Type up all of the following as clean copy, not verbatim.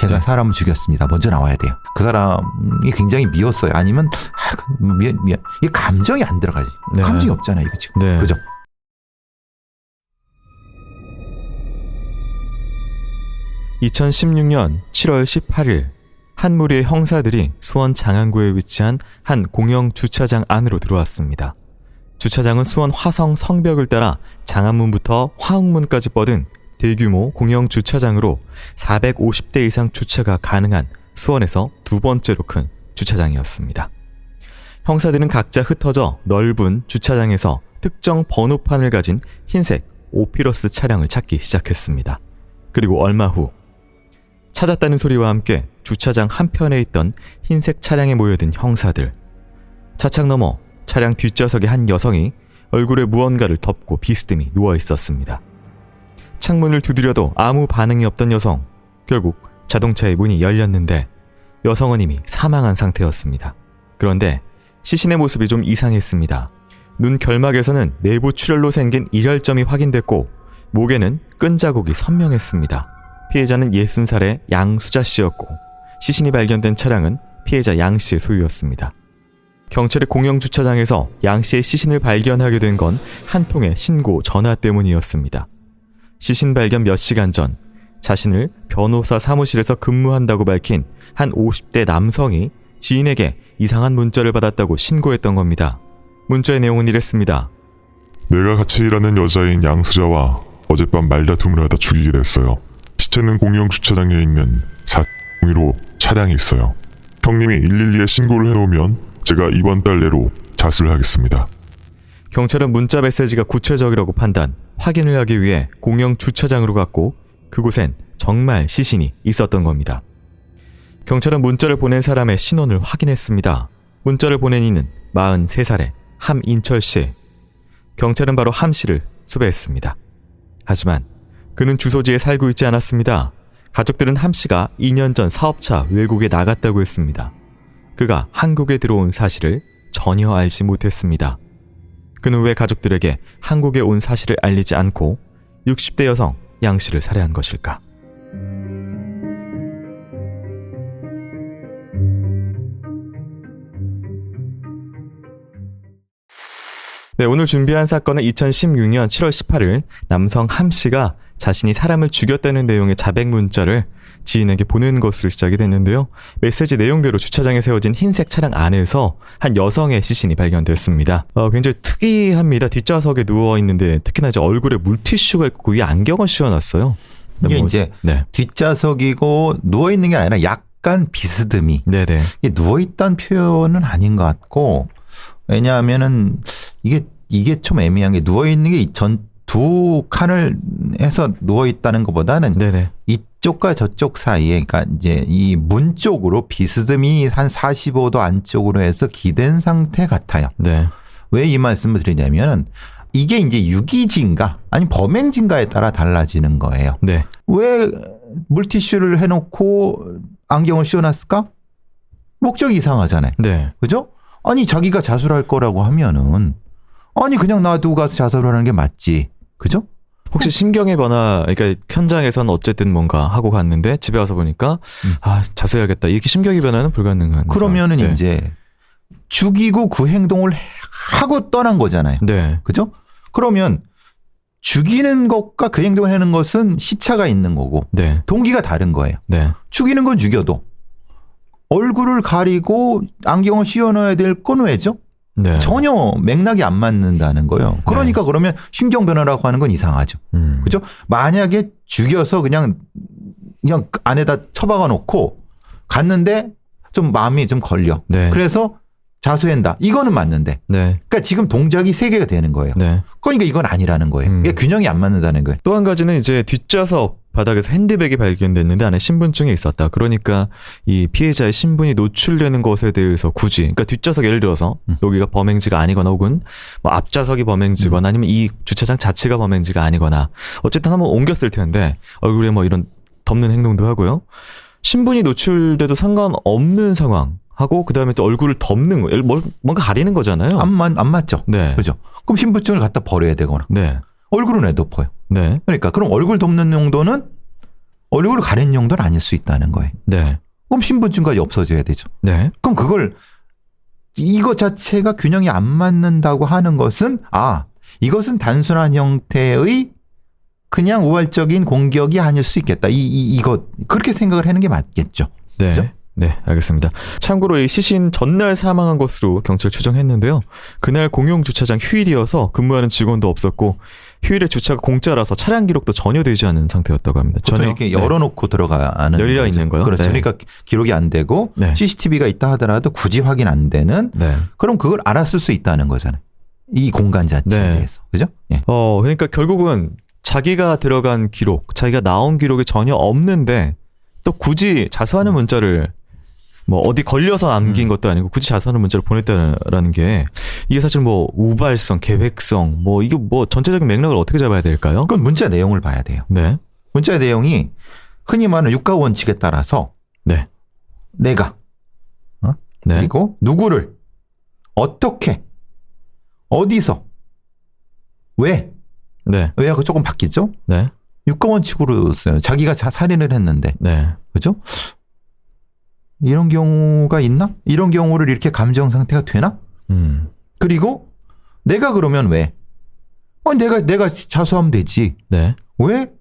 제가 네. 사람을 죽였습니다. 먼저 나와야 돼요. 그 사람이 굉장히 미웠어요. 아니면 미안. 이게 감정이 안 들어가지. 네. 감정이 없잖아요, 이거 지금. 네. 그죠? 2016년 7월 18일 한 무리의 형사들이 수원 장안구에 위치한 한 공영 주차장 안으로 들어왔습니다. 주차장은 수원 화성 성벽을 따라 장안문부터 화흥문까지 뻗은 대규모 공영 주차장으로 450대 이상 주차가 가능한 수원에서 두 번째로 큰 주차장이었습니다. 형사들은 각자 흩어져 넓은 주차장에서 특정 번호판을 가진 흰색 오피러스 차량을 찾기 시작했습니다. 그리고 얼마 후 찾았다는 소리와 함께 주차장 한편에 있던 흰색 차량에 모여든 형사들. 차창 너머 차량 뒷좌석의 한 여성이 얼굴에 무언가를 덮고 비스듬히 누워 있었습니다. 창문을 두드려도 아무 반응이 없던 여성. 결국 자동차의 문이 열렸는데 여성은 이미 사망한 상태였습니다. 그런데 시신의 모습이 좀 이상했습니다. 눈 결막에서는 내부 출혈로 생긴 일혈점이 확인됐고 목에는 끈 자국이 선명했습니다. 피해자는 60살의 양수자 씨였고 시신이 발견된 차량은 피해자 양 씨의 소유였습니다. 경찰의 공영 주차장에서 양 씨의 시신을 발견하게 된 건 한 통의 신고 전화 때문이었습니다. 시신 발견 몇 시간 전 자신을 변호사 사무실에서 근무한다고 밝힌 한 50대 남성이 지인에게 이상한 문자를 받았다고 신고했던 겁니다. 문자의 내용은 이랬습니다. 내가 같이 일하는 여자인 양수자와 어젯밤 말다툼을 하다 죽이게 됐어요. 시체는 공영 주차장에 있는 401호 차량이 있어요. 형님이 112에 신고를 해놓으면 제가 이번 달 내로 자수를 하겠습니다. 경찰은 문자 메시지가 구체적이라고 판단, 확인을 하기 위해 공영 주차장으로 갔고 그곳엔 정말 시신이 있었던 겁니다. 경찰은 문자를 보낸 사람의 신원을 확인했습니다. 문자를 보낸 이는 43살의 함인철 씨. 경찰은 바로 함 씨를 수배했습니다. 하지만 그는 주소지에 살고 있지 않았습니다. 가족들은 함 씨가 2년 전 사업차 외국에 나갔다고 했습니다. 그가 한국에 들어온 사실을 전혀 알지 못했습니다. 그는 왜 가족들에게 한국에 온 사실을 알리지 않고 60대 여성 양 씨를 살해한 것일까? 네, 오늘 준비한 사건은 2016년 7월 18일 남성 함 씨가 자신이 사람을 죽였다는 내용의 자백 문자를 지인에게 보낸 것으로 시작이 됐는데요. 메시지 내용대로 주차장에 세워진 흰색 차량 안에서 한 여성의 시신이 발견됐습니다. 굉장히 특이합니다. 뒷좌석에 누워있는데 특히나 이제 얼굴에 물티슈가 있고 위에 안경을 씌워놨어요. 이게 이제 네. 뒷좌석이고 누워있는 게 아니라 약간 비스듬히. 네네. 이게 누워있다는 표현은 아닌 것 같고 왜냐하면은 이게 좀 애매한 게 누워있는 게 두 칸을 해서 누워있다는 것보다는 네네. 이쪽과 저쪽 사이에 그러니까 이제 이 문 쪽으로 비스듬히 한 45도 안쪽으로 해서 기댄 상태 같아요. 네. 왜 이 말씀을 드리냐면 이게 이제 유기진가 아니 범행진가에 따라 달라지는 거예요. 네. 왜 물티슈를 해놓고 안경을 씌워놨을까? 목적이 이상하잖아요. 네. 그죠? 아니 자기가 자수를 할 거라고 하면은 아니 그냥 놔두고 가서 자수를 하는 게 맞지. 그죠? 혹시 심경의 변화, 그러니까 현장에서는 어쨌든 뭔가 하고 갔는데 집에 와서 보니까 자수해야겠다. 이렇게 심경의 변화는 불가능한. 그러면은 네. 이제 죽이고 그 행동을 하고 떠난 거잖아요. 네. 그죠? 그러면 죽이는 것과 그 행동을 하는 것은 시차가 있는 거고 네. 동기가 다른 거예요. 네. 죽이는 건 죽여도 얼굴을 가리고 안경을 씌워넣어야 될 건 왜죠? 네. 전혀 맥락이 안 맞는다는 거예요. 그러니까 네. 그러면 심경 변화라고 하는 건 이상하죠. 그죠? 만약에 죽여서 그냥 안에다 처박아 놓고 갔는데 좀 마음이 좀 걸려. 네. 그래서 자수한다. 이거는 맞는데. 네. 그러니까 지금 동작이 3개가 되는 거예요. 네. 그러니까 이건 아니라는 거예요. 이게 균형이 안 맞는다는 거예요. 또 한 가지는 이제 뒷좌석 바닥에서 핸드백이 발견됐는데 안에 신분증이 있었다. 그러니까 이 피해자의 신분이 노출되는 것에 대해서 굳이, 그러니까 뒷좌석 예를 들어서 여기가 범행지가 아니거나 혹은 뭐 앞좌석이 범행지거나 아니면 이 주차장 자체가 범행지가 아니거나 어쨌든 한번 옮겼을 텐데 얼굴에 뭐 이런 덮는 행동도 하고요. 신분이 노출돼도 상관없는 상황. 하고 그다음에 또 얼굴을 덮는 거, 뭔가 가리는 거잖아요. 안 맞죠. 네. 그죠. 그럼 신분증을 갖다 버려야 되거나. 네. 얼굴은 왜 덮어요? 네. 그러니까 그럼 얼굴 덮는 용도는 얼굴을 가리는 정도는 아닐 수 있다는 거예요. 네. 그럼 신분증까지 없어져야 되죠. 네. 그럼 그걸 이거 자체가 균형이 안 맞는다고 하는 것은 이것은 단순한 형태의 그냥 우발적인 공격이 아닐 수 있겠다. 이거 그렇게 생각을 하는 게 맞겠죠. 네. 그죠? 네, 알겠습니다. 참고로 이 시신 전날 사망한 것으로 경찰 추정했는데요. 그날 공용 주차장 휴일이어서 근무하는 직원도 없었고 휴일에 주차가 공짜라서 차량 기록도 전혀 되지 않은 상태였다고 합니다. 보통 전혀, 이렇게 열어놓고 들어가는 열려 거죠. 있는 거요? 그렇죠. 네. 그러니까 기록이 안 되고 네. CCTV가 있다 하더라도 굳이 확인 안 되는 네. 그럼 그걸 알았을 수 있다는 거잖아요. 이 공간 자체에 네. 대해서. 그죠? 예. 그러니까 결국은 자기가 들어간 기록, 자기가 나온 기록이 전혀 없는데 또 굳이 자수하는 문자를 뭐 어디 걸려서 남긴 것도 아니고 굳이 자수하는 문자를 보냈다라는 게 이게 사실 뭐 우발성, 계획성 뭐 이게 뭐 전체적인 맥락을 어떻게 잡아야 될까요? 그건 문자 내용을 봐야 돼요. 네. 문자 내용이 흔히 말하는 육가 원칙에 따라서 네. 내가 네. 그리고 누구를 어떻게 어디서 왜 네. 왜하고 조금 바뀌죠? 네. 육가 원칙으로 써요. 자기가 살인을 했는데 네. 그죠? 이런 경우가 있나? 이런 경우를 이렇게 감정 상태가 되나? 그리고 내가 그러면 왜? 내가 자수하면 되지. 네. 왜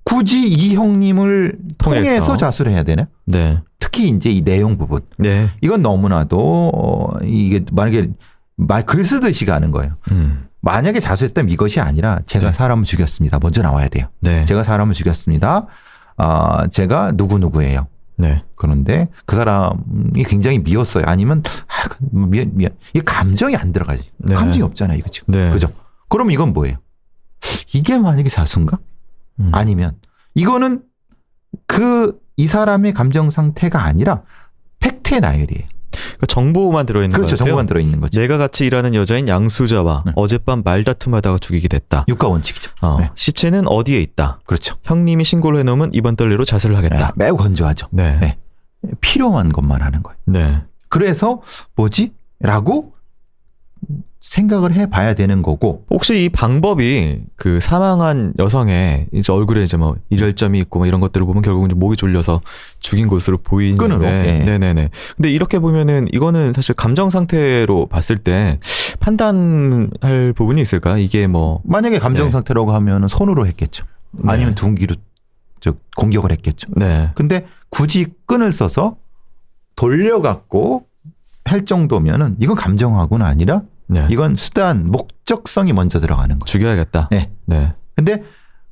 굳이 이 형님을 통해서 자수를 해야 되나? 네. 특히 이제 이 내용 부분. 네. 이건 너무나도 이게 만약에 글 쓰듯이 가는 거예요. 만약에 자수했다면 이것이 아니라 제가 네. 사람을 죽였습니다. 먼저 나와야 돼요. 네. 제가 사람을 죽였습니다. 제가 누구누구예요. 네. 그런데 그 사람이 굉장히 미웠어요. 아니면 미안. 이게 감정이 안 들어가지. 네. 감정이 없잖아요. 이거 지금. 네. 그죠? 그럼 이건 뭐예요? 이게 만약에 자수인가? 아니면 이거는 이 사람의 감정 상태가 아니라 팩트의 나열이에요. 그러니까 정보만 들어있는 그렇죠. 거죠. 정보만 들어있는 거죠. 내가 같이 일하는 여자인 양수자와 네. 어젯밤 말다툼하다가 죽이게 됐다. 육가 원칙이죠. 네. 시체는 어디에 있다. 그렇죠. 형님이 신고를 해놓으면 이번 달내로 자수를 하겠다. 매우 건조하죠. 네. 네. 필요한 것만 하는 거예요. 네. 그래서 뭐지? 라고 생각을 해봐야 되는 거고. 혹시 이 방법이 그 사망한 여성의 이제 얼굴에 이제 뭐 일혈점이 있고 뭐 이런 것들을 보면 결국은 좀 목이 졸려서 죽인 것으로 보이는데. 끈으로. 예. 네네네. 근데 이렇게 보면은 이거는 사실 감정 상태로 봤을 때 판단할 부분이 있을까? 이게 뭐. 만약에 감정 네. 상태라고 하면 손으로 했겠죠. 아니면 둔기로 공격을 했겠죠. 네. 근데 굳이 끈을 써서 돌려갖고 할 정도면은 이건 감정하고는 아니라 네. 이건 수단, 목적성이 먼저 들어가는 거예요. 죽여야겠다. 네. 네. 근데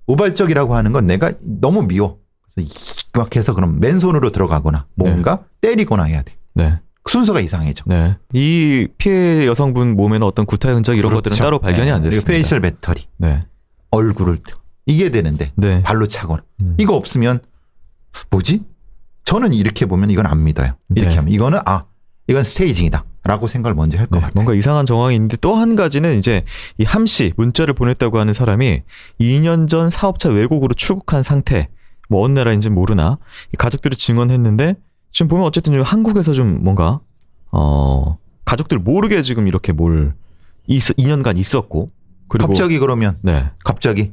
우발적이라고 하는 건 내가 너무 미워. 그래서 막 해서 그럼 맨손으로 들어가거나 뭔가 때리거나 해야 돼. 네. 순서가 이상해져. 네. 이 피해 여성분 몸에는 어떤 구타 흔적 이런 것들은 따로 발견이 안 됐습니다. 페이셜 배터리, 네. 얼굴을 이게 되는데 네. 발로 차거나 이거 없으면 뭐지? 저는 이렇게 보면 이건 안 믿어요. 이렇게 네. 하면 이거는 이건 스테이징이다 라고 생각을 먼저 할 것 네, 같아요. 뭔가 이상한 정황이 있는데 또 한 가지는 이제 이 함씨 문자를 보냈다고 하는 사람이 2년 전 사업차 외국으로 출국한 상태, 뭐 어느 나라인지 모르나 이 가족들이 증언했는데 지금 보면 어쨌든 좀 한국에서 좀 뭔가 가족들 모르게 지금 이렇게 2년간 있었고 그리고 갑자기 그러면 네. 갑자기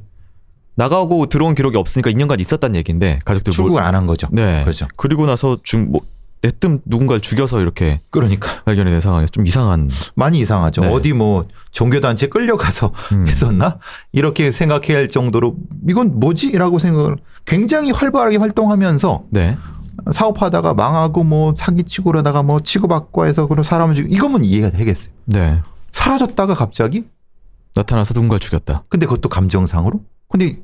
나가고 들어온 기록이 없으니까 2년간 있었다는 얘기인데 가족들 출국을 안 한 거죠. 네. 그렇죠. 그리고 나서 지금 뭐 내뜸 누군가를 죽여서 이렇게 그러니까 발견이 된 상황에서 좀 이상한. 많이 이상하죠. 네. 어디 뭐 종교단체 끌려가서 했었나? 이렇게 생각해야 할 정도로 이건 뭐지? 라고 생각을 굉장히 활발하게 활동하면서 네. 사업하다가 망하고 뭐 사기치고 그러다가 뭐 치고받고 해서 그런 사람을 죽이고 이거면 이해가 되겠어요. 네. 사라졌다가 갑자기 나타나서 누군가를 죽였다. 근데 그것도 감정상으로? 근데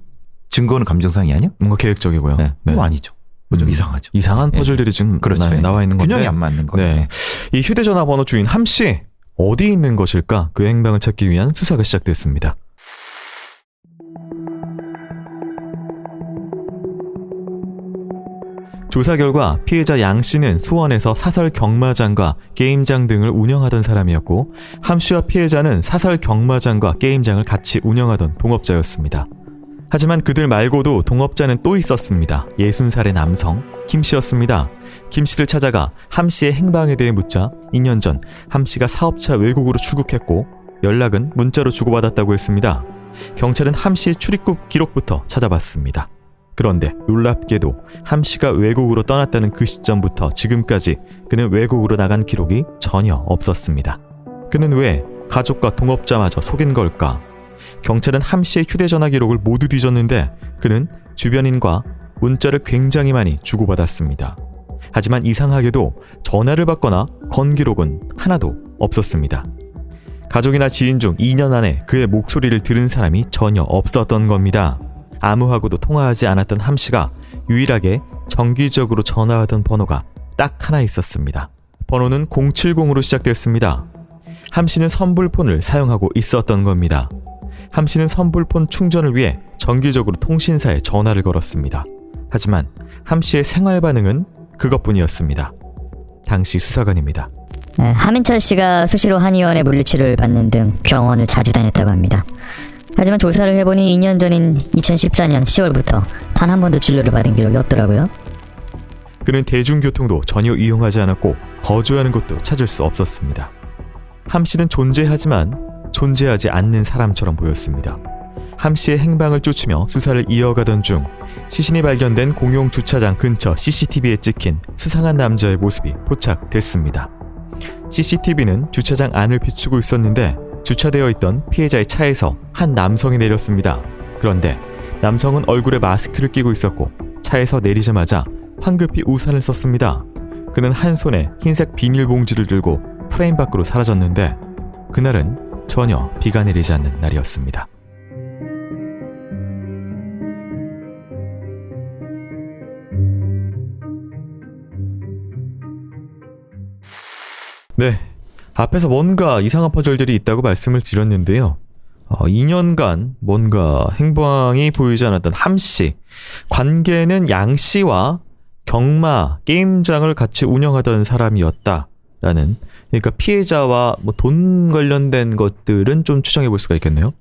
증거는 감정상이 아니야? 뭔가 계획적이고요. 네. 그거 아니죠. 좀 이상하죠. 이상한 네. 퍼즐들이 지금 그렇죠. 나와 있는 건데. 균형이 안 맞는 거예요. 네. 이 휴대전화 번호 주인 함씨 어디 있는 것일까? 그 행방을 찾기 위한 수사가 시작됐습니다. 조사 결과 피해자 양 씨는 수원에서 사설 경마장과 게임장 등을 운영하던 사람이었고 함 씨와 피해자는 사설 경마장과 게임장을 같이 운영하던 동업자였습니다. 하지만 그들 말고도 동업자는 또 있었습니다. 60살의 남성 김 씨였습니다. 김 씨를 찾아가 함 씨의 행방에 대해 묻자 2년 전 함 씨가 사업차 외국으로 출국했고 연락은 문자로 주고받았다고 했습니다. 경찰은 함 씨의 출입국 기록부터 찾아봤습니다. 그런데 놀랍게도 함 씨가 외국으로 떠났다는 그 시점부터 지금까지 그는 외국으로 나간 기록이 전혀 없었습니다. 그는 왜 가족과 동업자마저 속인 걸까? 경찰은 함 씨의 휴대전화 기록을 모두 뒤졌는데 그는 주변인과 문자를 굉장히 많이 주고받았습니다. 하지만 이상하게도 전화를 받거나 건 기록은 하나도 없었습니다. 가족이나 지인 중 2년 안에 그의 목소리를 들은 사람이 전혀 없었던 겁니다. 아무하고도 통화하지 않았던 함 씨가 유일하게 정기적으로 전화하던 번호가 딱 하나 있었습니다. 번호는 070으로 시작되었습니다. 함 씨는 선불폰을 사용하고 있었던 겁니다. 함 씨는 선불폰 충전을 위해 정기적으로 통신사에 전화를 걸었습니다. 하지만 함 씨의 생활 반응은 그것뿐이었습니다. 당시 수사관입니다. 하민철 씨가 수시로 한의원에 물리치료를 받는 등 병원을 자주 다녔다고 합니다. 하지만 조사를 해보니 2년 전인 2014년 10월부터 단 한 번도 진료를 받은 기록이 없더라고요. 그는 대중교통도 전혀 이용하지 않았고 거주하는 곳도 찾을 수 없었습니다. 함 씨는 존재하지만 존재하지 않는 사람처럼 보였습니다. 함 씨의 행방을 쫓으며 수사를 이어가던 중 시신이 발견된 공용 주차장 근처 CCTV에 찍힌 수상한 남자의 모습이 포착됐습니다. CCTV는 주차장 안을 비추고 있었는데 주차되어 있던 피해자의 차에서 한 남성이 내렸습니다. 그런데 남성은 얼굴에 마스크를 끼고 있었고 차에서 내리자마자 황급히 우산을 썼습니다. 그는 한 손에 흰색 비닐봉지를 들고 프레임 밖으로 사라졌는데 그날은 전혀 비가 내리지 않는 날이었습니다. 네, 앞에서 뭔가 이상한 퍼즐들이 있다고 말씀을 드렸는데요. 2년간 뭔가 행방이 보이지 않았던 함 씨. 관계는 양 씨와 경마 게임장을 같이 운영하던 사람이었다라는, 그러니까 피해자와 뭐 돈 관련된 것들은 좀 추정해 볼 수가 있겠네요.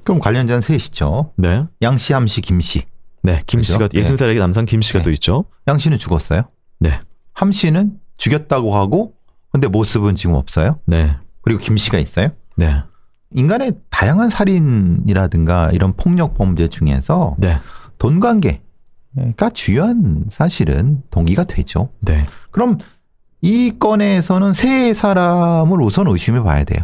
그럼 관련자는 셋이죠. 네, 양 씨, 함 씨, 김 씨. 네, 김 그죠? 씨가 60살의 남성 김 씨가 네. 또 있죠. 양 씨는 죽었어요. 네, 함 씨는 죽였다고 하고 근데 모습은 지금 없어요. 네, 그리고 김 씨가 있어요. 네, 인간의 다양한 살인이라든가 이런 폭력 범죄 중에서 네, 돈 관계가 주요한 사실은 동기가 되죠. 네, 그럼 이 건에서는 세 사람을 우선 의심해 봐야 돼요.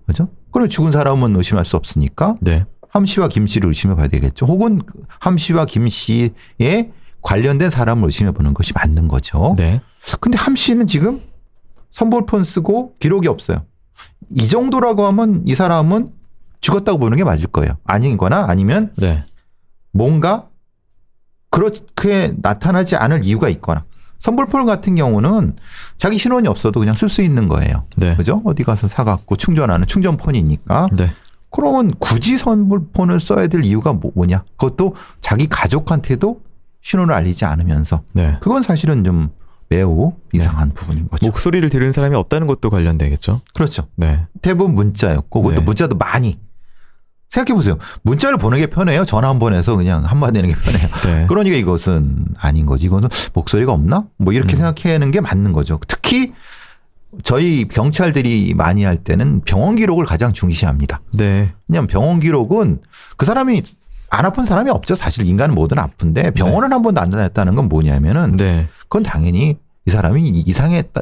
그죠? 그럼 죽은 사람은 의심할 수 없으니까 네, 함 씨와 김 씨를 의심해 봐야 되겠죠. 혹은 함 씨와 김 씨에 관련된 사람을 의심해 보는 것이 맞는 거죠. 네, 근데 함 씨는 지금 선불폰 쓰고 기록이 없어요. 이 정도라고 하면 이 사람은 죽었다고 보는 게 맞을 거예요. 아니거나 아니면 네, 뭔가 그렇게 나타나지 않을 이유가 있거나. 선불폰 같은 경우는 자기 신원이 없어도 그냥 쓸 수 있는 거예요. 네, 그죠? 어디 가서 사갖고 충전하는 충전폰이니까. 네, 그러면 굳이 선불폰을 써야 될 이유가 뭐냐? 그것도 자기 가족한테도 신원을 알리지 않으면서. 네. 그건 사실은 좀 매우 이상한 부분인 거죠. 목소리를 들은 사람이 없다는 것도 관련되겠죠. 그렇죠. 네, 대부분 문자였고 그것도 네. 문자도 많이. 생각해보세요. 문자를 보는 게 편해요? 전화 한 번해서 그냥 한마디 하는 게 편해요? 네, 그러니까 이것은 아닌 거지. 이거는 목소리가 없나? 뭐 이렇게 생각하는 게 맞는 거죠. 특히 저희 경찰들이 많이 할 때는 병원 기록을 가장 중시합니다. 네, 왜냐하면 병원 기록은 그 사람이 안 아픈 사람이 없죠. 사실 인간은 뭐든 아픈데 병원을 한 번도 안 다녔다는 건 뭐냐면은 네. 그건 당연히 이 사람이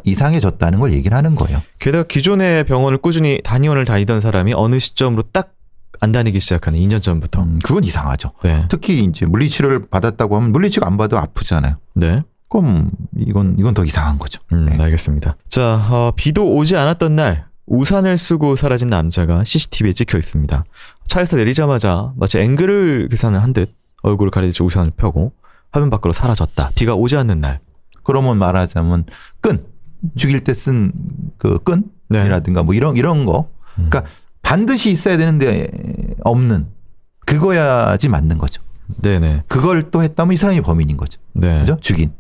이상해졌다는 걸 얘기를 하는 거예요. 게다가 기존의 병원을 꾸준히 단의원을 다니던 사람이 어느 시점으로 딱 안 다니기 시작하는 2년 전부터. 그건 이상하죠. 네, 특히 이제 물리치료를 받았다고 하면 물리치료 안 받아도 아프잖아요. 네, 그럼 이건 더 이상한 거죠. 네. 알겠습니다. 자, 비도 오지 않았던 날 우산을 쓰고 사라진 남자가 CCTV에 찍혀 있습니다. 차에서 내리자마자 마치 앵글을 계산을 한 듯 얼굴을 가리지 우산을 펴고 화면 밖으로 사라졌다. 비가 오지 않는 날. 그러면 말하자면 죽일 때 쓴 그 네. 끈이라든가 뭐 이런 거. 그러니까 반드시 있어야 되는데 없는 그거야지 맞는 거죠. 네네. 그걸 또 했다면 이 사람이 범인인 거죠. 네. 그죠? 죽인.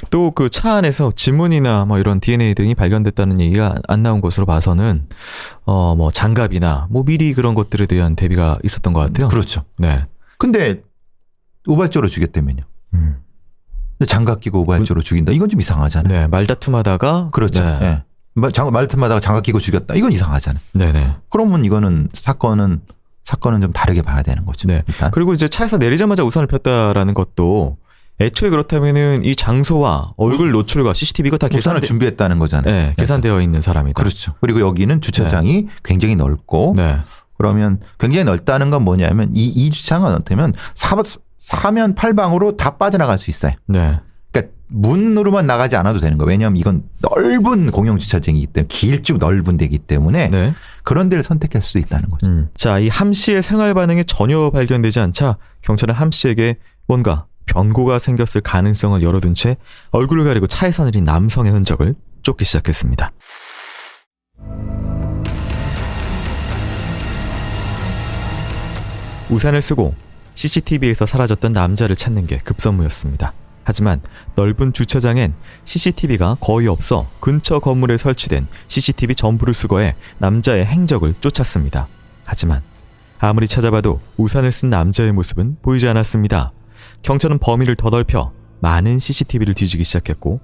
또 그 차 안에서 지문이나 뭐 이런 DNA 등이 발견됐다는 얘기가 안 나온 것으로 봐서는 뭐 장갑이나 뭐 미리 그런 것들에 대한 대비가 있었던 것 같아요. 그렇죠. 네. 근데 우발적으로 죽였다면요. 근데 장갑 끼고 우발적으로 죽인다. 이건 좀 이상하잖아요. 네. 말다툼하다가 그렇죠. 네. 네. 말틈마다 장갑 끼고 죽였다. 이건 이상하잖아요. 네네. 그러면 이거는 사건은 사건은 좀 다르게 봐야 되는 거죠. 네. 일단. 그리고 이제 차에서 내리자마자 우산을 폈다라는 것도 애초에 그렇다면은 이 장소와 얼굴 노출과 CCTV가 다 우산을 준비했다는 거잖아요. 네, 계산되어 있는 사람이다. 그렇죠. 그리고 여기는 주차장이 굉장히 넓고 네. 그러면 굉장히 넓다는 건 뭐냐면 이 주차장은 어떻다면 사면 팔방으로 다 빠져나갈 수 있어요. 네. 그러니까 문으로만 나가지 않아도 되는 거예요. 왜냐하면 이건 넓은 공영 주차장이기 때문에 길쭉 넓은 데이기 때문에 네. 그런 데를 선택할 수 있다는 거죠. 자, 이 함 씨의 생활 반응이 전혀 발견되지 않자 경찰은 함 씨에게 뭔가 변고가 생겼을 가능성을 열어둔 채 얼굴을 가리고 차에서 내린 남성의 흔적을 쫓기 시작했습니다. 우산을 쓰고 CCTV에서 사라졌던 남자를 찾는 게 급선무였습니다. 하지만 넓은 주차장엔 CCTV가 거의 없어 근처 건물에 설치된 CCTV 전부를 수거해 남자의 행적을 쫓았습니다. 하지만 아무리 찾아봐도 우산을 쓴 남자의 모습은 보이지 않았습니다. 경찰은 범위를 더 넓혀 많은 CCTV를 뒤지기 시작했고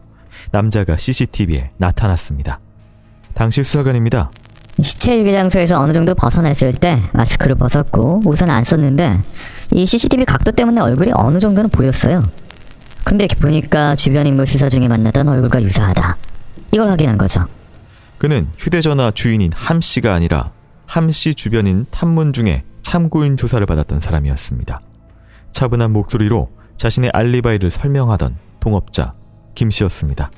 남자가 CCTV에 나타났습니다. 당시 수사관입니다. 시체 유기 장소에서 어느 정도 벗어났을 때 마스크를 벗었고 우산을 안 썼는데 이 CCTV 각도 때문에 얼굴이 어느 정도는 보였어요. 근데 이렇게 보니까 주변 인물 수사 중에 만났던 얼굴과 유사하다. 이걸 확인한 거죠. 그는 휴대전화 주인인 함 씨가 아니라 함 씨 주변인 탐문 중에 참고인 조사를 받았던 사람이었습니다. 차분한 목소리로 자신의 알리바이를 설명하던 동업자 김 씨였습니다.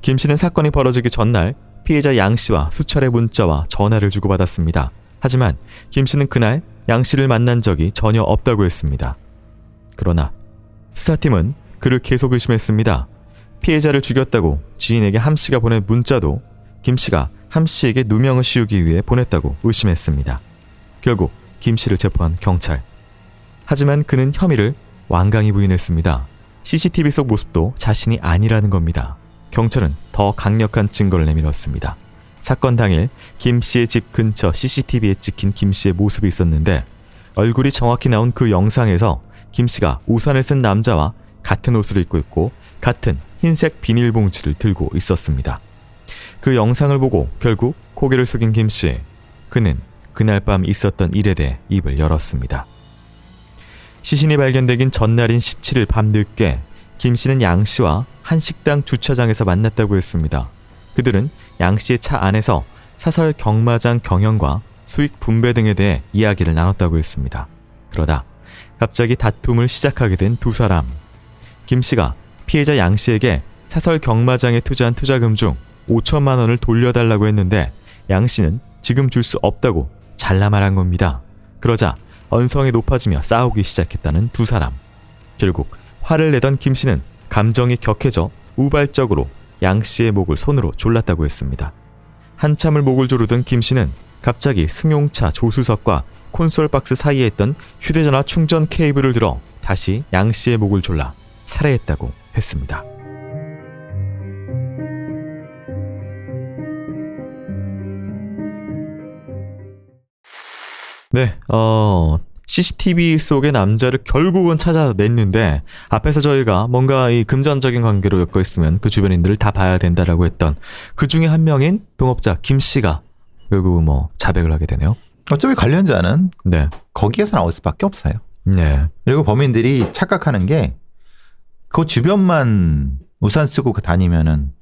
김 씨는 사건이 벌어지기 전날 피해자 양 씨와 수차례 문자와 전화를 주고받았습니다. 하지만 김 씨는 그날 양 씨를 만난 적이 전혀 없다고 했습니다. 그러나 수사팀은 그를 계속 의심했습니다. 피해자를 죽였다고 지인에게 함 씨가 보낸 문자도 김 씨가 함 씨에게 누명을 씌우기 위해 보냈다고 의심했습니다. 결국 김 씨를 체포한 경찰. 하지만 그는 혐의를 완강히 부인했습니다. CCTV 속 모습도 자신이 아니라는 겁니다. 경찰은 더 강력한 증거를 내밀었습니다. 사건 당일 김 씨의 집 근처 CCTV에 찍힌 김 씨의 모습이 있었는데 얼굴이 정확히 나온 그 영상에서 김 씨가 우산을 쓴 남자와 같은 옷을 입고 있고 같은 흰색 비닐봉지를 들고 있었습니다. 그 영상을 보고 결국 고개를 숙인 김 씨. 그는 그날 밤 있었던 일에 대해 입을 열었습니다. 시신이 발견되긴 전날인 17일 밤늦게 김 씨는 양 씨와 한 식당 주차장에서 만났다고 했습니다. 그들은 양 씨의 차 안에서 사설 경마장 경영과 수익 분배 등에 대해 이야기를 나눴다고 했습니다. 그러다 갑자기 다툼을 시작하게 된 두 사람. 김 씨가 피해자 양 씨에게 사설 경마장에 투자한 투자금 중 5천만 원을 돌려달라고 했는데 양 씨는 지금 줄 수 없다고 잘라 말한 겁니다. 그러자 언성이 높아지며 싸우기 시작했다는 두 사람. 결국 화를 내던 김 씨는 감정이 격해져 우발적으로 양 씨의 목을 손으로 졸랐다고 했습니다. 한참을 목을 조르던 김 씨는 갑자기 승용차 조수석과 콘솔 박스 사이에 있던 휴대전화 충전 케이블을 들어 다시 양 씨의 목을 졸라 살해했다고 했습니다. 네, CCTV 속의 남자를 결국은 찾아냈는데 앞에서 저희가 뭔가 이 금전적인 관계로 엮여 있으면 그 주변인들을 다 봐야 된다라고 했던 그 중에 한 명인 동업자 김 씨가 결국 자백을 하게 되네요. 어차피 관련자는 네, 거기에서 나올 수밖에 없어요. 네, 그리고 범인들이 착각하는 게 그 주변만 우산 쓰고 다니면은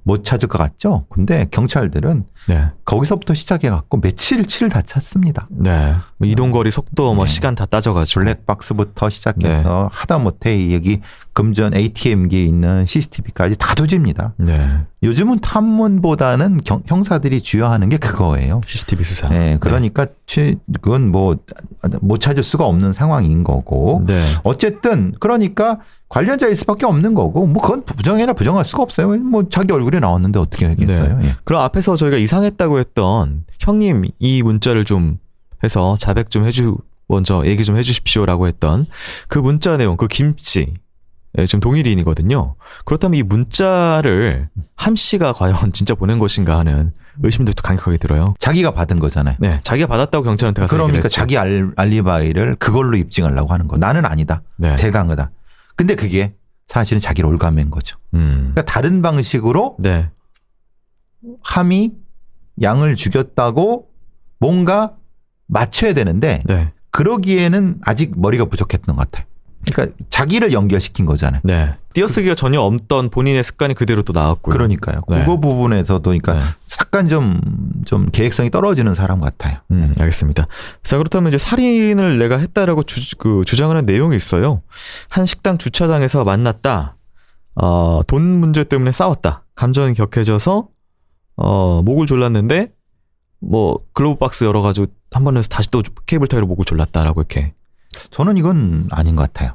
못 찾을 것 같죠? 근데 경찰들은 네, 거기서부터 시작해갖고 며칠치를 다 찾습니다. 네. 이동거리 속도 네. 시간 다 따져가지고. 블랙박스부터 시작해서 하다못해 여기 금전 ATM기에 있는 CCTV까지 다 뒤집니다. 네, 요즘은 탐문보다는 형사들이 주요하는 게 그거예요. CCTV 수사. 네, 그러니까 그건 못 찾을 수가 없는 상황인 거고. 네, 어쨌든 그러니까 관련자일 수밖에 없는 거고 그건 부정해라 부정할 수가 없어요. 자기 얼굴이 나왔는데 어떻게 하겠어요. 네. 예. 그럼 앞에서 저희가 이상했다고 했던 형님 이 문자를 좀 해서 자백 좀 먼저 얘기 좀 해주십시오라고 했던 그 문자 내용, 그 김씨 지금 동일인이거든요. 그렇다면 이 문자를 함 씨가 과연 진짜 보낸 것인가 하는 의심도 또 강력하게 들어요. 자기가 받은 거잖아요. 네, 자기가 받았다고 경찰한테 가서 그러니까 얘기를 했죠. 자기 알리바이를 그걸로 입증하려고 하는 거. 나는 아니다. 네. 제가 한 거다. 근데 그게 사실은 자기를 올가맨 거죠. 그러니까 다른 방식으로 네, 함이 양을 죽였다고 뭔가 맞춰야 되는데 네. 그러기에는 아직 머리가 부족했던 것 같아요. 그러니까 자기를 연결시킨 거잖아요. 네. 띄어쓰기가 전혀 없던 본인의 습관이 그대로 또 나왔고요. 그러니까요. 네. 그거 부분에서도 그러니까 네. 약간 좀 계획성이 떨어지는 사람 같아요. 알겠습니다. 자, 그렇다면 이제 살인을 내가 했다라고 주장하는 내용이 있어요. 한 식당 주차장에서 만났다. 돈 문제 때문에 싸웠다. 감정이 격해져서 목을 졸랐는데 뭐 글로브 박스 열어가지고 한 번 해서 다시 또 케이블 타이로 목을 졸랐다라고 이렇게. 저는 이건 아닌 것 같아요.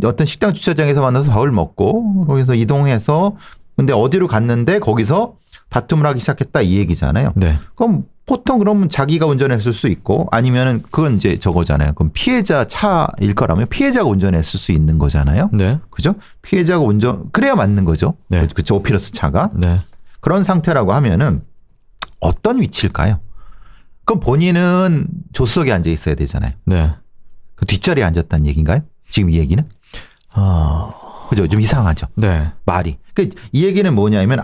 어떤 식당 주차장에서 만나서 밥을 먹고 거기서 이동해서 근데 어디로 갔는데 거기서 다툼을 하기 시작했다 이 얘기잖아요. 네. 그럼 보통 그러면 자기가 운전했을 수 있고 아니면은 그건 이제 저거잖아요. 그럼 피해자 차일 거라면 피해자가 운전했을 수 있는 거잖아요. 네. 그죠? 피해자가 그래야 맞는 거죠. 네. 그쵸. 오피러스 차가. 네. 그런 상태라고 하면은 어떤 위치일까요? 그럼 본인은 조수석에 앉아 있어야 되잖아요. 네. 그 뒷자리에 앉았다는 얘기인가요? 지금 이 얘기는? 그죠? 좀 이상하죠. 네. 말이. 이 얘기는 뭐냐면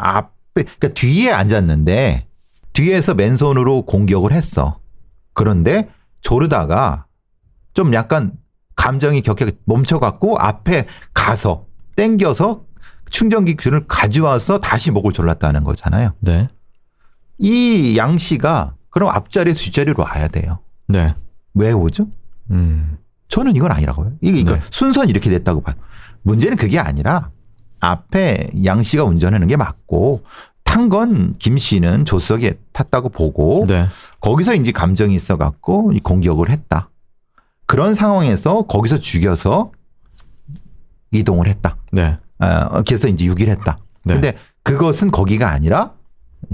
그러니까 뒤에 앉았는데 뒤에서 맨손으로 공격을 했어. 그런데 조르다가 좀 약간 감정이 격하게 멈춰갖고 앞에 가서 땡겨서 충전기를 가져와서 다시 목을 졸랐다는 거잖아요. 네. 이 양 씨가 그럼 앞자리에서 뒷자리로 와야 돼요. 네. 왜 오죠? 저는 이건 아니라고요. 이게 네. 순서는 이렇게 됐다고 봐요. 문제는 그게 아니라 앞에 양 씨가 운전하는 게 맞고 탄 건 김 씨는 조수석에 탔다고 보고 네. 거기서 이제 감정이 있어갖고 공격을 했다. 그런 상황에서 거기서 죽여서 이동을 했다. 네. 그래서 이제 유기를 했다. 네. 근데 그것은 거기가 아니라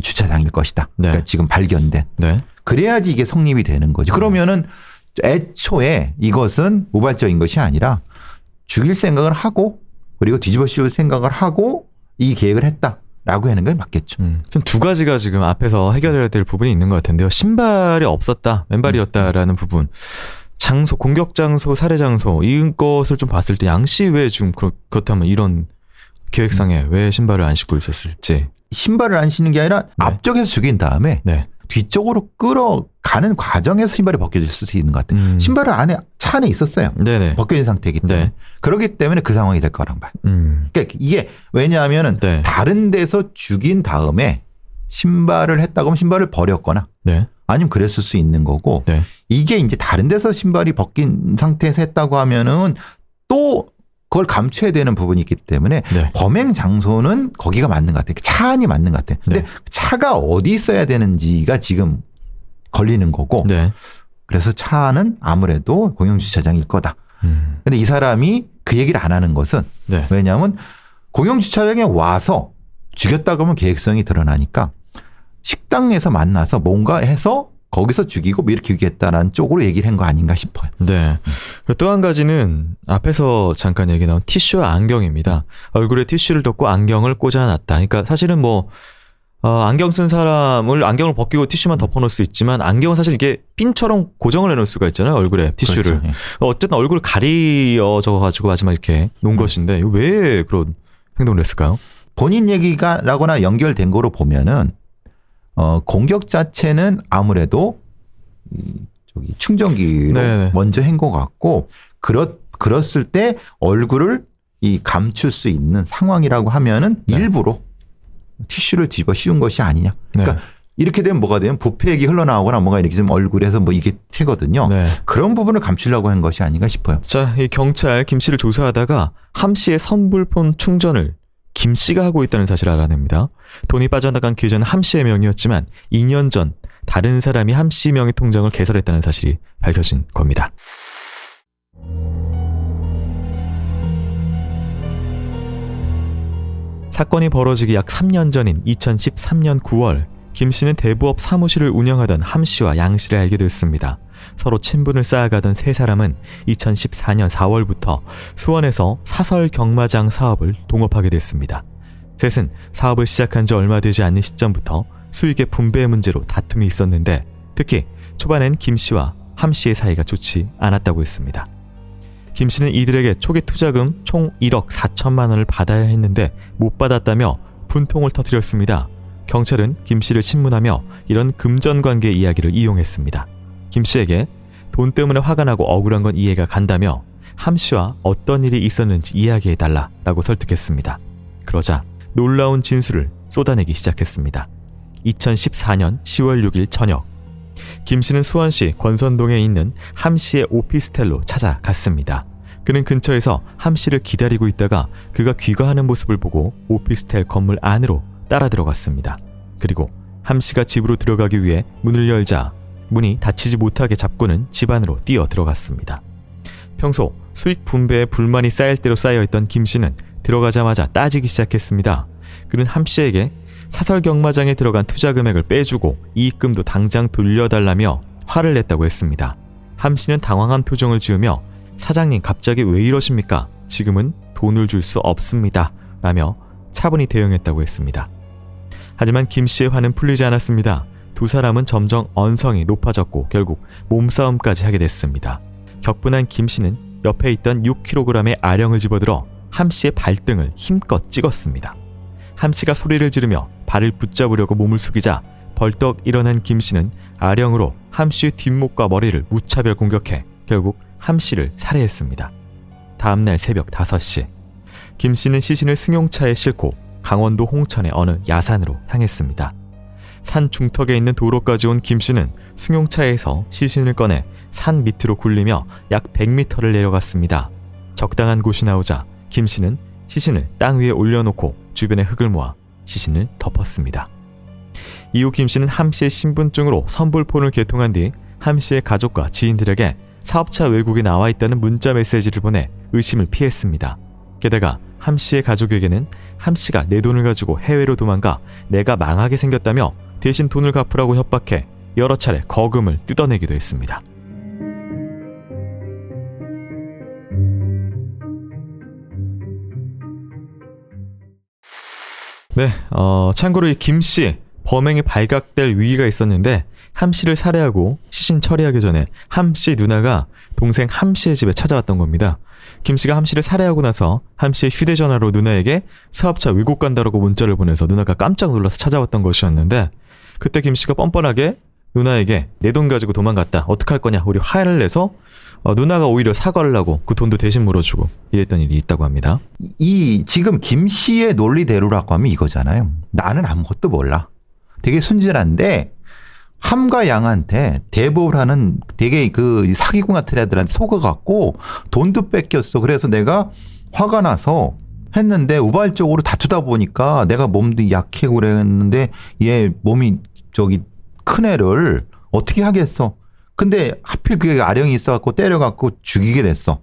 주차장일 것이다. 네. 그러니까 지금 발견된. 네. 그래야지 이게 성립이 되는 거죠. 그러면은 애초에 이것은 우발적인 것이 아니라 죽일 생각을 하고 그리고 뒤집어 씌울 생각을 하고 이 계획을 했다라고 하는 게 맞겠죠. 좀 두 가지가 지금 앞에서 해결해야 될 부분이 있는 것 같은데요. 신발이 없었다, 맨발이었다라는 부분. 장소, 공격 장소, 살해 장소 이것을 좀 봤을 때 양 씨 왜 좀 그렇다면 이런 계획상에 왜 신발을 안 신고 있었을지. 신발을 안 신는 게 아니라 앞쪽에서 죽인 다음에 네. 뒤쪽으로 끌어가는 과정에서 신발이 벗겨질 수 있는 것 같아요. 신발을 차 안에 있었어요. 네네. 벗겨진 상태이기 때문에. 네. 그렇기 때문에 그 상황이 될 거란 봐요. 그러니까 이게 왜냐하면은 네. 다른 데서 죽인 다음에 신발을 했다고 하면 신발을 버렸거나 네. 아니면 그랬을 수 있는 거고 네. 이게 이제 다른 데서 신발이 벗긴 상태에서 했다고 하면은 또 그걸 감춰야 되는 부분이 있기 때문에 네. 범행 장소는 거기가 맞는 것 같아요. 차 안이 맞는 것 같아요. 근데 네. 차가 어디 있어야 되는지가 지금 걸리는 거고 네. 그래서 차는 아무래도 공영주차장일 거다. 근데 이 사람이 그 얘기를 안 하는 것은 네. 왜냐하면 공영주차장에 와서 죽였다고 하면 계획성이 드러나니까 식당에서 만나서 뭔가 해서 거기서 죽이고 뭐 이렇게 죽였다는 쪽으로 얘기를 한 거 아닌가 싶어요. 네. 또 한 가지는 앞에서 잠깐 얘기 나온 티슈와 안경입니다. 얼굴에 티슈를 덮고 안경을 꽂아놨다. 그러니까 사실은 뭐 안경 쓴 사람을 안경을 벗기고 티슈만 덮어놓을 수 있지만 안경은 사실 이게 핀처럼 고정을 해놓을 수가 있잖아요. 얼굴에 티슈를. 그렇죠. 예. 어쨌든 얼굴을 가려져 가지고 마지막 이렇게 놓은 것인데 왜 그런 행동을 했을까요? 본인 얘기가라거나 연결된 거로 보면은 공격 자체는 아무래도 저기 충전기로 네네. 먼저 한 것 같고 그랬을 때 얼굴을 감출 수 있는 상황이라고 하면은 네. 일부러 티슈를 집어 씌운 것이 아니냐. 그러니까 네. 이렇게 되면 뭐가 되면 부패액이 흘러나오거나 뭔가 이렇게 좀 얼굴에서 뭐 이게 튀거든요. 네. 그런 부분을 감추려고 한 것이 아닌가 싶어요. 자, 이 경찰 김 씨를 조사하다가 함 씨의 선불폰 충전을 김 씨가 하고 있다는 사실을 알아냅니다. 돈이 빠져나간 계좌는 함 씨의 명의였지만 2년 전 다른 사람이 함 씨 명의 통장을 개설했다는 사실이 밝혀진 겁니다. 사건이 벌어지기 약 3년 전인 2013년 9월 김 씨는 대부업 사무실을 운영하던 함 씨와 양 씨를 알게 됐습니다. 서로 친분을 쌓아가던 세 사람은 2014년 4월부터 수원에서 사설 경마장 사업을 동업하게 됐습니다. 셋은 사업을 시작한 지 얼마 되지 않는 시점부터 수익의 분배 문제로 다툼이 있었는데 특히 초반엔 김 씨와 함 씨의 사이가 좋지 않았다고 했습니다. 김 씨는 이들에게 초기 투자금 총 1억 4천만 원을 받아야 했는데 못 받았다며 분통을 터뜨렸습니다. 경찰은 김 씨를 신문하며 이런 금전관계 이야기를 이용했습니다. 김 씨에게 돈 때문에 화가 나고 억울한 건 이해가 간다며 함 씨와 어떤 일이 있었는지 이야기해달라라고 설득했습니다. 그러자 놀라운 진술을 쏟아내기 시작했습니다. 2014년 10월 6일 저녁, 김 씨는 수원시 권선동에 있는 함 씨의 오피스텔로 찾아갔습니다. 그는 근처에서 함 씨를 기다리고 있다가 그가 귀가하는 모습을 보고 오피스텔 건물 안으로 따라 들어갔습니다. 그리고 함 씨가 집으로 들어가기 위해 문을 열자 문이 닫히지 못하게 잡고는 집 안으로 뛰어 들어갔습니다. 평소 수익 분배에 불만이 쌓일 대로 쌓여있던 김 씨는 들어가자마자 따지기 시작했습니다. 그는 함 씨에게 사설 경마장에 들어간 투자 금액을 빼주고 이익금도 당장 돌려달라며 화를 냈다고 했습니다. 함 씨는 당황한 표정을 지으며 사장님 갑자기 왜 이러십니까? 지금은 돈을 줄 수 없습니다. 라며 차분히 대응했다고 했습니다. 하지만 김 씨의 화는 풀리지 않았습니다. 두 사람은 점점 언성이 높아졌고 결국 몸싸움까지 하게 됐습니다. 격분한 김 씨는 옆에 있던 6kg의 아령을 집어들어 함 씨의 발등을 힘껏 찍었습니다. 함 씨가 소리를 지르며 발을 붙잡으려고 몸을 숙이자 벌떡 일어난 김 씨는 아령으로 함 씨의 뒷목과 머리를 무차별 공격해 결국 함 씨를 살해했습니다. 다음날 새벽 5시, 김 씨는 시신을 승용차에 싣고 강원도 홍천의 어느 야산으로 향했습니다. 산 중턱에 있는 도로까지 온 김 씨는 승용차에서 시신을 꺼내 산 밑으로 굴리며 약 100m를 내려갔습니다. 적당한 곳이 나오자 김 씨는 시신을 땅 위에 올려놓고 주변에 흙을 모아 시신을 덮었습니다. 이후 김 씨는 함 씨의 신분증으로 선불폰을 개통한 뒤 함 씨의 가족과 지인들에게 사업차 외국에 나와 있다는 문자 메시지를 보내 의심을 피했습니다. 게다가 함 씨의 가족에게는 함 씨가 내 돈을 가지고 해외로 도망가 내가 망하게 생겼다며 대신 돈을 갚으라고 협박해 여러 차례 거금을 뜯어내기도 했습니다. 네, 참고로 이 김 씨 범행이 발각될 위기가 있었는데 함 씨를 살해하고 시신 처리하기 전에 함 씨 누나가 동생 함 씨의 집에 찾아왔던 겁니다. 김 씨가 함 씨를 살해하고 나서 함 씨의 휴대전화로 누나에게 사업차 외국 간다라고 문자를 보내서 누나가 깜짝 놀라서 찾아왔던 것이었는데 그때 김 씨가 뻔뻔하게 누나에게 내 돈 가지고 도망갔다. 어떡할 거냐. 우리 화해를 내서 누나가 오히려 사과를 하고 그 돈도 대신 물어주고 이랬던 일이 있다고 합니다. 이 지금 김 씨의 논리대로라고 하면 이거잖아요. 나는 아무것도 몰라. 되게 순진한데 함과 양한테 대보를 하는 되게 그 사기꾼 같은 애들한테 속아갖고 돈도 뺏겼어. 그래서 내가 화가 나서 했는데 우발적으로 다투다 보니까 내가 몸도 약해 그랬는데 얘 몸이 저기 큰 애를 어떻게 하겠어. 근데 하필 그게 아령이 있어갖고 때려갖고 죽이게 됐어.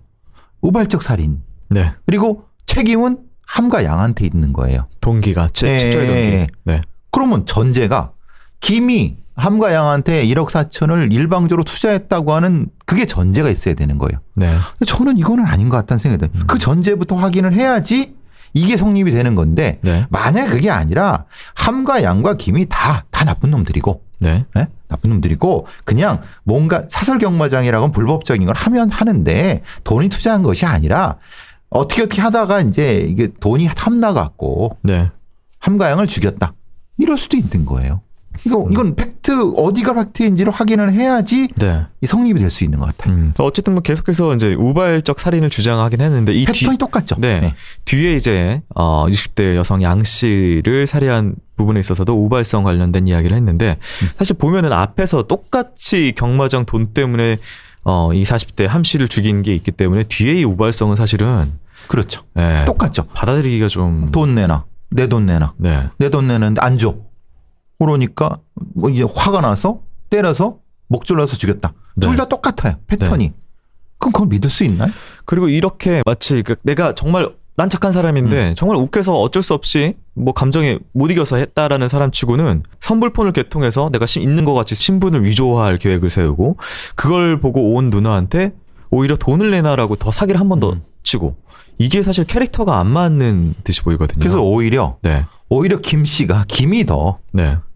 우발적 살인. 네. 그리고 책임은 함과 양한테 있는 거예요. 동기가 최초의 동기. 네. 그러면 전제가 김이 함과 양한테 1억 4천을 일방적으로 투자했다고 하는 그게 전제가 있어야 되는 거예요. 네. 근데 저는 이거는 아닌 것 같다는 생각이 들어요. 그 전제부터 확인을 해야지 이게 성립이 되는 건데 네. 만약 그게 아니라 함과 양과 김이 다 나쁜 놈들이고 네. 네? 나쁜 놈들이고 그냥 뭔가 사설 경마장이라고는 불법적인 걸 하면 하는데 돈이 투자한 것이 아니라 어떻게 하다가 이제 이게 돈이 탐나갖고 네. 함과 양을 죽였다. 이럴 수도 있는 거예요. 이건 팩트 어디가 팩트인지를 확인을 해야지 네. 이 성립이 될 수 있는 것 같아요. 어쨌든 뭐 계속해서 이제 우발적 살인을 주장하긴 했는데 이 패턴이 똑같죠. 네. 뒤에 이제 60대 여성 양 씨를 살해한 부분에 있어서도 우발성 관련된 이야기를 했는데 사실 보면은 앞에서 똑같이 경마장 돈 때문에 이 40대 함 씨를 죽인 게 있기 때문에 뒤에 이 우발성은 사실은 그렇죠. 네, 똑같죠. 받아들이기가 좀 돈 내놔. 내 돈 내놔. 네. 내 돈 내는데 안 줘. 그러니까 뭐 이제 화가 나서 때려서 목 졸라서 죽였다. 네. 둘 다 똑같아요. 패턴이. 네. 그럼 그걸 믿을 수 있나요? 그리고 이렇게 마치 내가 정말 난 착한 사람인데 정말 욱해서 어쩔 수 없이 뭐 감정에 못 이겨서 했다라는 사람 치고는 선불폰을 개통해서 내가 있는 것 같이 신분을 위조할 계획을 세우고 그걸 보고 온 누나한테 오히려 돈을 내놔라고 더 사기를 한 번 더 치고 이게 사실 캐릭터가 안 맞는 듯이 보이거든요. 그래서 오히려 김 씨가 김이 더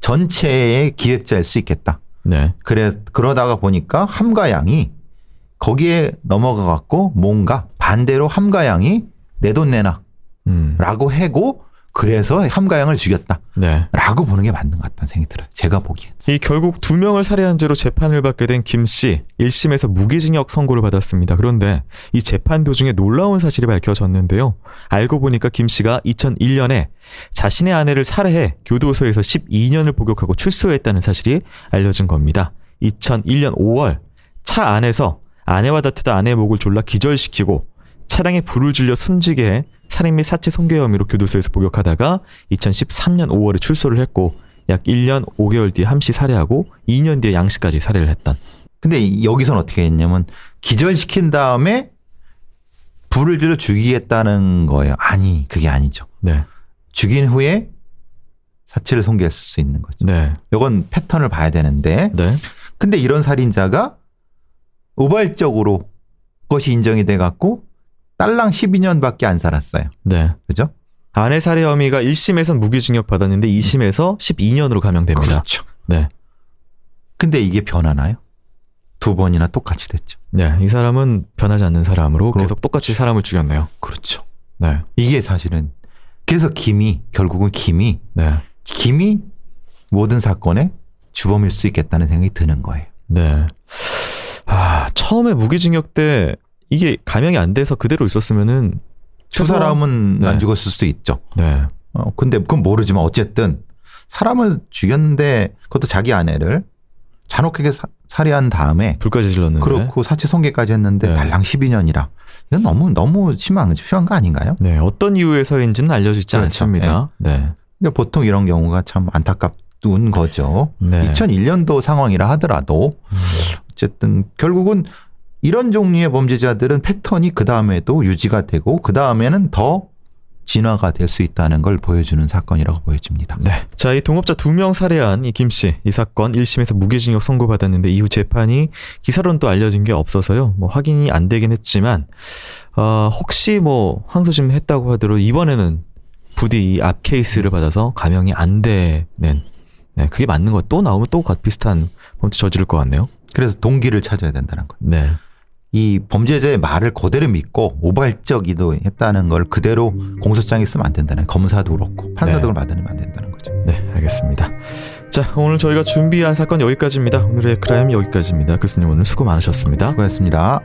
전체의 기획자일 수 있겠다. 네. 그러다가 보니까 함과 양이 거기에 넘어가 갖고 뭔가 반대로 함과 양이 내 돈 내놔 라고 해고 그래서 함가영을 죽였다. 네. 라고 보는 게 맞는 것 같다는 생각이 들어요. 제가 보기엔. 이 결국 2명을 살해한 죄로 재판을 받게 된 김 씨, 1심에서 무기징역 선고를 받았습니다. 그런데 이 재판 도중에 놀라운 사실이 밝혀졌는데요. 알고 보니까 김 씨가 2001년에 자신의 아내를 살해해 교도소에서 12년을 복역하고 출소했다는 사실이 알려진 겁니다. 2001년 5월 차 안에서 아내와 다투다 아내의 목을 졸라 기절시키고 차량에 불을 질려 숨지게 해 살인 및 사체 손괴 혐의로 교도소에서 복역하다가 2013년 5월에 출소를 했고 약 1년 5개월 뒤에 함 씨 살해하고 2년 뒤에 양 씨까지 살해를 했던. 근데 여기서는 어떻게 했냐면 기절시킨 다음에 불을 질러 죽이겠다는 거예요. 아니, 그게 아니죠. 네. 죽인 후에 사체를 손괴했을 수 있는 거죠. 네. 이건 패턴을 봐야 되는데 네. 근데 이런 살인자가 우발적으로 그것이 인정이 돼 갖고 딸랑 12년밖에 안 살았어요. 네. 그죠? 아내 살해 혐의가 1심에선 무기징역 받았는데 2심에서 12년으로 감형됩니다. 그렇죠. 네. 근데 이게 변하나요? 2번이나 똑같이 됐죠. 네. 이 사람은 변하지 않는 사람으로 그럼- 계속 똑같이 사람을 죽였네요. 그렇죠. 네. 이게 사실은 그래서 결국은 김이 네. 모든 사건의 주범일 수 있겠다는 생각이 드는 거예요. 네. 처음에 무기징역 때 이게 감형이 안 돼서 그대로 있었으면은 두 사람은 네. 안 죽었을 수도 있죠. 네. 근데 그건 모르지만 어쨌든 사람을 죽였는데 그것도 자기 아내를 잔혹하게 살해한 다음에 불까지 질렀는데. 그렇고 사체 손괴까지 했는데 네. 달랑 12년이라 이건 너무 심한 거 아닌가요? 네. 어떤 이유에서인지는 알려지지 그렇죠. 않습니다. 네. 그러니까 보통 이런 경우가 참 안타깝은 거죠. 네. 2001년도 상황이라 하더라도 어쨌든 결국은 이런 종류의 범죄자들은 패턴이 그 다음에도 유지가 되고 그 다음에는 더 진화가 될 수 있다는 걸 보여주는 사건이라고 보여집니다. 네. 자, 이 동업자 2명 살해한 이 김 씨, 이 사건 1심에서 무기징역 선고받았는데 이후 재판이 기사로는 또 알려진 게 없어서요. 뭐 확인이 안 되긴 했지만 혹시 뭐 항소심 했다고 하더라도 이번에는 부디 이 앞 케이스를 받아서 감형이 안 되는, 네, 그게 맞는 거. 또 나오면 또 비슷한 범죄 저지를 것 같네요. 그래서 동기를 찾아야 된다는 거예요. 네. 이 범죄자의 말을 그대로 믿고 우발적이도 했다는 걸 그대로 공소장에 쓰면 안 된다는 거예요. 검사도 그렇고 판사도 네. 받으면 안 된다는 거죠. 네, 알겠습니다. 자, 오늘 저희가 준비한 사건 여기까지입니다. 오늘의 크라임 여기까지입니다. 교수님 오늘 수고 많으셨습니다. 수고하셨습니다.